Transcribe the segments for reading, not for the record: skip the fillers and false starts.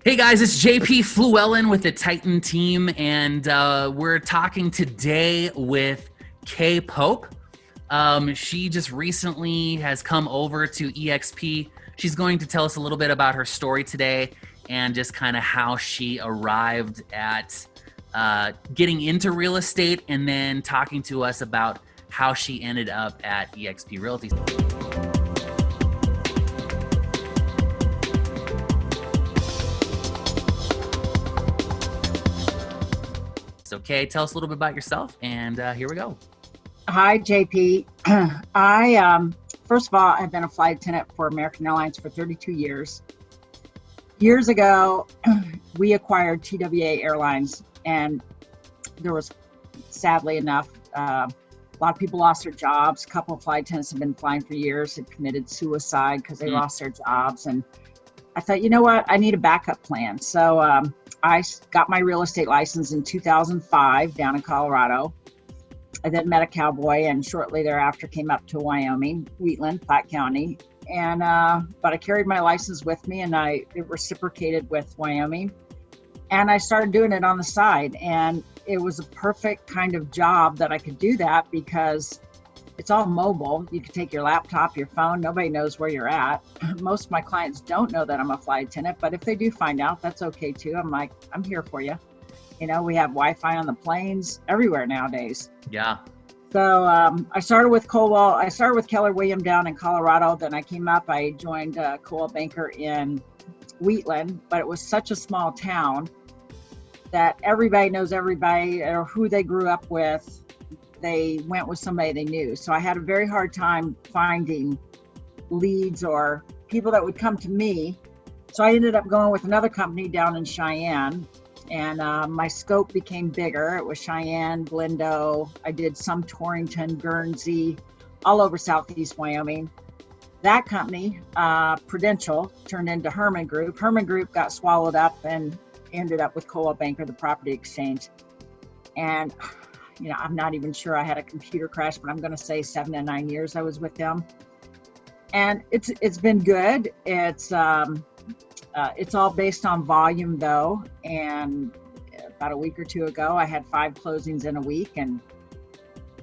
Hey guys, it's JP Fluellen with the Titan team, and we're talking today with Kay Pope. She just recently has come over to eXp. She's going to tell us a little bit about her story today and just kind of how she arrived at getting into real estate, and then talking to us about how she ended up at eXp Realty. Okay, tell us a little bit about yourself, and here we go. Hi, JP. First of all, I've been a flight attendant for American Airlines for 32 years. Years ago, we acquired TWA Airlines, and there was, sadly enough, a lot of people lost their jobs. A couple of flight attendants have been flying for years, had committed suicide because they lost their jobs. And I thought, you know what, I need a backup plan. So I got my real estate license in 2005 down in Colorado. I then met a cowboy, and shortly thereafter came up to Wyoming, Wheatland, Platte County. And but I carried my license with me, and it reciprocated with Wyoming. And I started doing it on the side, and it was a perfect kind of job that I could do that because it's all mobile. You can take your laptop, your phone. Nobody knows where you're at. Most of my clients don't know that I'm a flight attendant, but if they do find out, that's okay too. I'm like, I'm here for you. You know, we have Wi-Fi on the planes everywhere nowadays. Yeah. So I started with Colwell. I started with Keller Williams down in Colorado. Then I came up. I joined Coldwell Banker in Wheatland, but it was such a small town that everybody knows everybody, or who they grew up with. They went with somebody they knew. So I had a very hard time finding leads or people that would come to me. So I ended up going with another company down in Cheyenne, and my scope became bigger. It was Cheyenne, Glendo. I did some Torrington, Guernsey, all over Southeast Wyoming. That company, Prudential, turned into Herman Group. Herman Group got swallowed up and ended up with Coldwell Banker, the property exchange. And you know, I'm not even sure, I had a computer crash, but I'm going to say 7 to 9 years I was with them. And it's been good. It's all based on volume though. And about a week or two ago, I had 5 closings in a week, and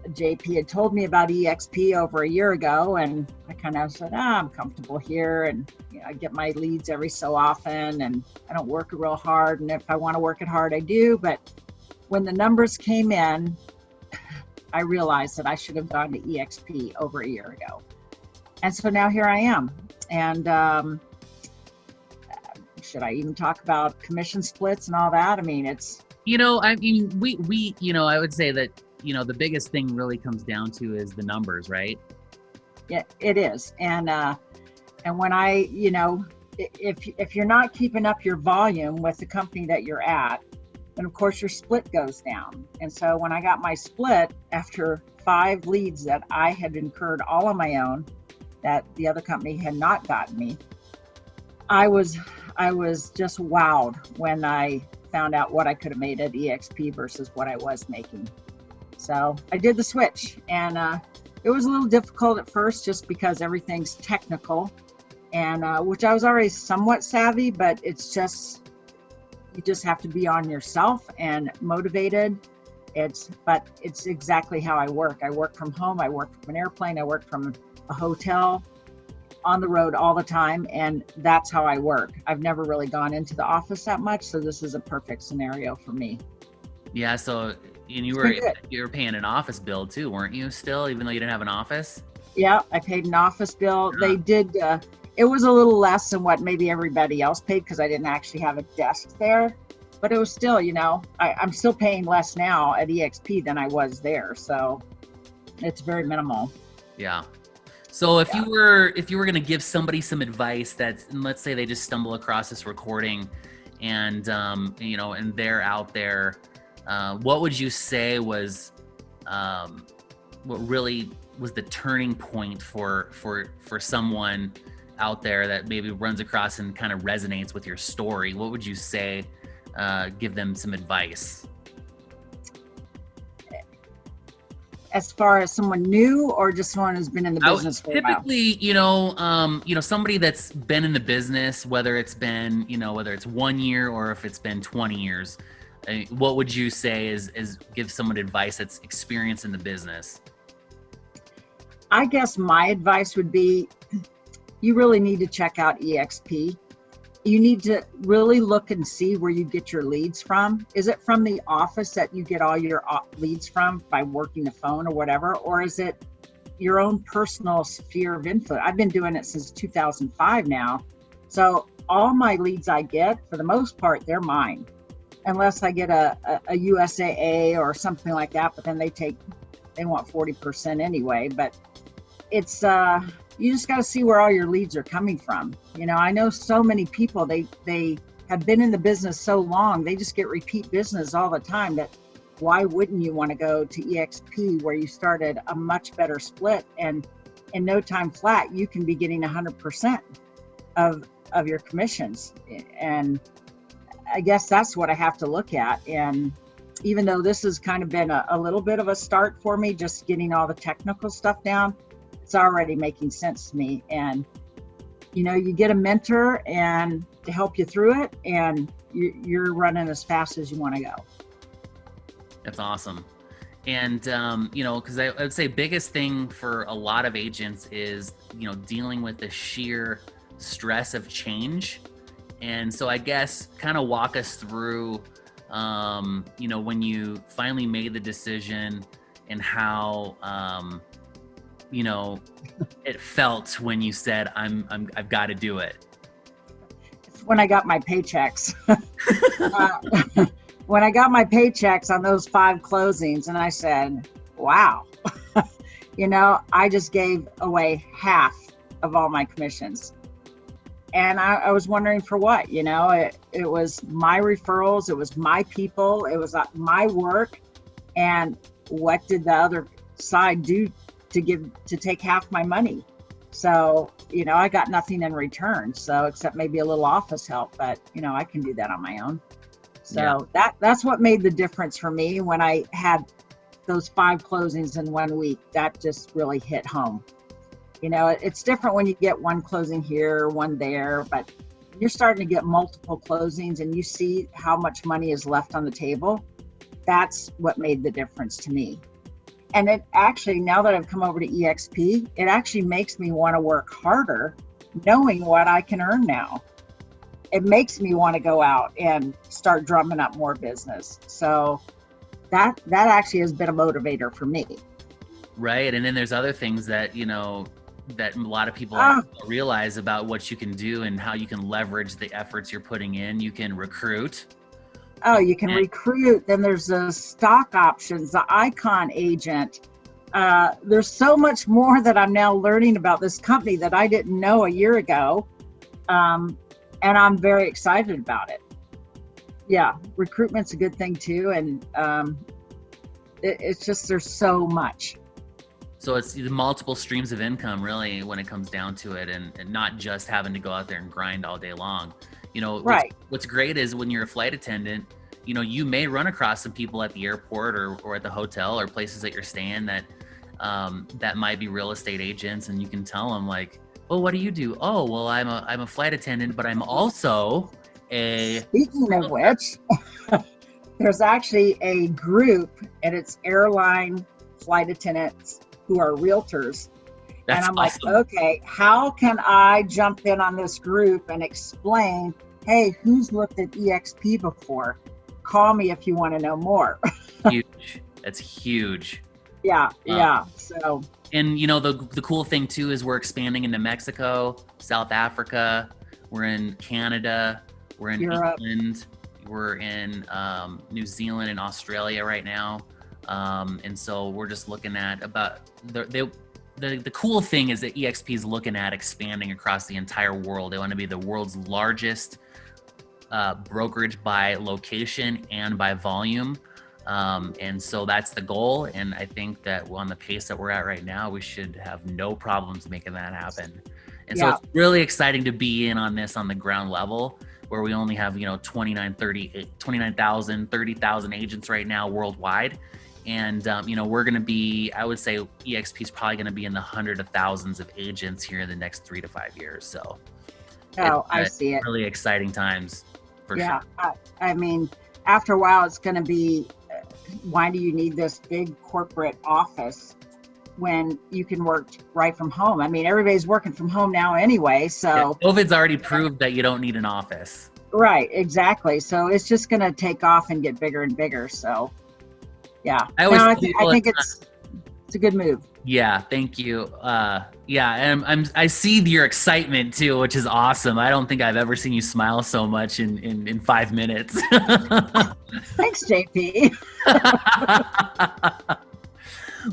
JP had told me about eXp over a year ago, and I kind of said, I'm comfortable here, and you know, I get my leads every so often, and I don't work real hard. And if I want to work it hard, I do. But when the numbers came in, I realized that I should have gone to eXp over a year ago. And so now here I am. And should I even talk about commission splits and all that? I mean, it's... You know, I mean, we you know, I would say that, you know, the biggest thing really comes down to is the numbers, right? Yeah, it is. And when I, you know, if you're not keeping up your volume with the company that you're at, then of course your split goes down. And so when I got my split after 5 leads that I had incurred all on my own, that the other company had not gotten me, I was just wowed when I found out what I could have made at eXp versus what I was making. So I did the switch, and it was a little difficult at first just because everything's technical, and which I was already somewhat savvy, but it's just, you just have to be on yourself and motivated. But it's exactly how I work. I work from home. I work from an airplane. I work from a hotel, on the road all the time. And that's how I work. I've never really gone into the office that much. So this is a perfect scenario for me. Yeah. So, and you were paying an office bill too, weren't you, still, even though you didn't have an office? Yeah, I paid an office bill. They did, it was a little less than what maybe everybody else paid because I didn't actually have a desk there. But it was still, you know, I'm still paying less now at eXp than I was there. So it's very minimal. Yeah. So if you were going to give somebody some advice that, and let's say they just stumble across this recording and, you know, and they're out there, what would you say was, what really was the turning point for someone out there that maybe runs across and kind of resonates with your story? What would you say, give them some advice? As far as someone new or just someone who's been in the business for a while? Typically, somebody that's been in the business, whether it's been, whether it's 1 year or if it's been 20 years, what would you say is give someone advice that's experienced in the business? I guess my advice would be, you really need to check out eXp. You need to really look and see where you get your leads from. Is it from the office that you get all your leads from by working the phone or whatever? Or is it your own personal sphere of influence? I've been doing it since 2005 now. So all my leads I get, for the most part, they're mine. Unless I get a USAA or something like that, but then they want 40% anyway. But it's, you just got to see where all your leads are coming from. I know so many people, they have been in the business so long, they just get repeat business all the time, that why wouldn't you want to go to eXp where you started a much better split, and in no time flat, you can be getting 100% of your commissions. And I guess that's what I have to look at. And even though this has kind of been a little bit of a start for me, just getting all the technical stuff down, it's already making sense to me. And you get a mentor and to help you through it, and you're running as fast as you want to go. That's awesome. And because I would say biggest thing for a lot of agents is dealing with the sheer stress of change. And so I guess kind of walk us through when you finally made the decision and how it felt when you said, I've got to do it. It's when I got my paychecks. When I got my paychecks on those 5 closings, and I said, wow, I just gave away half of all my commissions. And I was wondering for what, it was my referrals, it was my people, it was my work. And what did the other side do to take half my money? So, I got nothing in return. So except maybe a little office help, but I can do that on my own. So that's what made the difference for me when I had those 5 closings in 1 week. That just really hit home. It's different when you get 1 closing here, 1 there, but you're starting to get multiple closings and you see how much money is left on the table. That's what made the difference to me. And it actually, now that I've come over to eXp, it actually makes me want to work harder knowing what I can earn now. It makes me want to go out and start drumming up more business. So that actually has been a motivator for me. Right. And then there's other things that, that a lot of people don't realize about what you can do and how you can leverage the efforts you're putting in. You can recruit. Oh, you can recruit. Then there's the stock options, the icon agent. There's so much more that I'm now learning about this company that I didn't know a year ago. And I'm very excited about it. Yeah, recruitment's a good thing too. And it's just, there's so much. So it's the multiple streams of income really when it comes down to it, and not just having to go out there and grind all day long. Right. What's great is when you're a flight attendant, you may run across some people at the airport or at the hotel or places that you're staying that might be real estate agents, and you can tell them like, oh, what do you do? Oh, well, I'm a flight attendant, but I'm also a... Speaking of which, there's actually a group, and it's airline flight attendants who are realtors. That's and I'm awesome. like, okay, how can I jump in on this group and explain, hey, who's looked at eXp before? Call me if you want to know more. Huge. That's huge. Yeah. So... And the cool thing too is we're expanding into Mexico, South Africa, we're in Canada, we're in Europe. England, we're in New Zealand and Australia right now. And so we're just looking at about the cool thing is that eXp is looking at expanding across the entire world. They want to be the world's largest brokerage by location and by volume. And so that's the goal. And I think that on the pace that we're at right now, we should have no problems making that happen. And so it's really exciting to be in on this on the ground level where we only have, 29,000, 30,000 agents right now worldwide. And, you know, we're going to be, I would say eXp is probably going to be in the hundreds of thousands of agents here in the next 3 to 5 years. So I see it. Really exciting times for sure. I mean, after a while, it's going to be, why do you need this big corporate office when you can work right from home? I mean, everybody's working from home now anyway. So COVID's already proved that you don't need an office. Right, exactly. So it's just going to take off and get bigger and bigger. So yeah, I think it's a good move. Yeah, thank you. Yeah, and I see your excitement too, which is awesome. I don't think I've ever seen you smile so much in 5 minutes. Thanks, JP.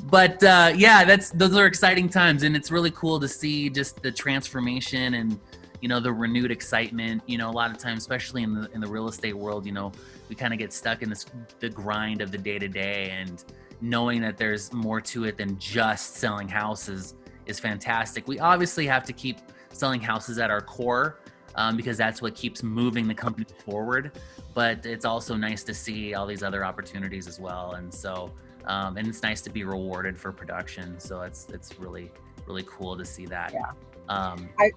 But yeah, those are exciting times, and it's really cool to see just the transformation and, you know, the renewed excitement. You know, a lot of times, especially in the real estate world, you know, we kind of get stuck in the grind of the day to day, and knowing that there's more to it than just selling houses is fantastic. We obviously have to keep selling houses at our core, because that's what keeps moving the company forward. But it's also nice to see all these other opportunities as well. And so, and it's nice to be rewarded for production. So it's really, really cool to see that. Yeah.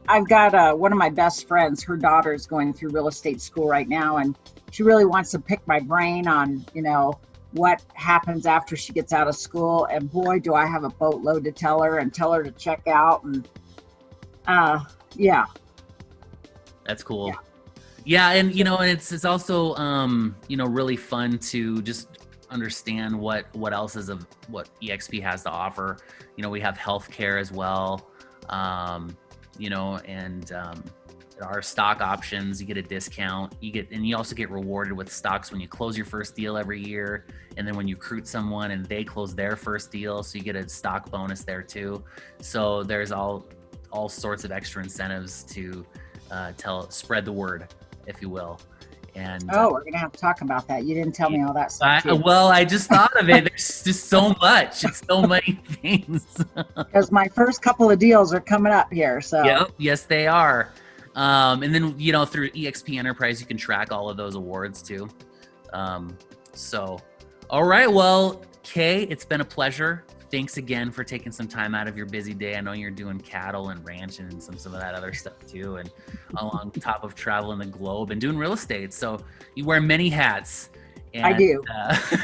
I've got one of my best friends, her daughter's going through real estate school right now, and she really wants to pick my brain on, you know, what happens after she gets out of school. And boy, do I have a boatload to tell her to check out. And yeah. That's cool. Yeah. And, you know, and it's also, you know, really fun to just understand what else is of what eXp has to offer. You know, we have healthcare as well. You know, and our stock options, you get a discount. You also get rewarded with stocks when you close your first deal every year, and then when you recruit someone and they close their first deal, so you get a stock bonus there too. So there's all sorts of extra incentives to spread the word, if you will. And we're gonna have to talk about that. You didn't tell me all that stuff. Well, I just thought of it. There's just so much. It's so many things. Because my first couple of deals are coming up here. So yep, yes, they are. And then, you know, through eXp Enterprise, you can track all of those awards too. So, all right. Well, Kay, it's been a pleasure. Thanks again for taking some time out of your busy day. I know you're doing cattle and ranching and some of that other stuff too, and on top of traveling the globe and doing real estate. So you wear many hats. And, I do.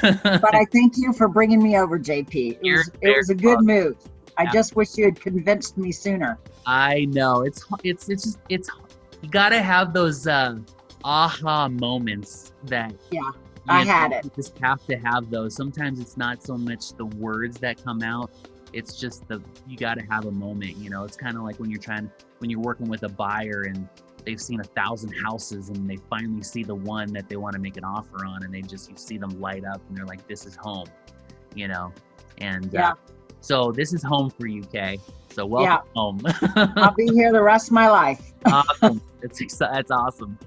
But I thank you for bringing me over, JP. It was a good move. I just wish you had convinced me sooner. I know it's you gotta have those aha moments that I had it. You just have to have those. Sometimes it's not so much the words that come out, it's just you gotta have a moment. You know, it's kind of like when you're working with a buyer and they've seen 1,000 houses and they finally see the one that they want to make an offer on, and you see them light up and they're like, this is home, you know. And so this is home for you, Kay. So welcome home. I'll be here the rest of my life. Awesome. That's awesome.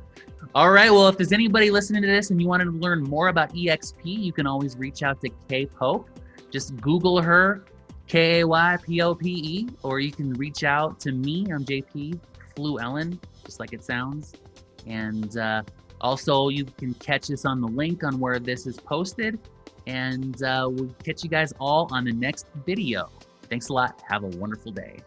All right. Well, if there's anybody listening to this and you wanted to learn more about eXp, you can always reach out to Kay Pope. Just Google her, Kaypope, or you can reach out to me. I'm JP Fluellen, just like it sounds. And also, you can catch us on the link on where this is posted. And we'll catch you guys all on the next video. Thanks a lot. Have a wonderful day.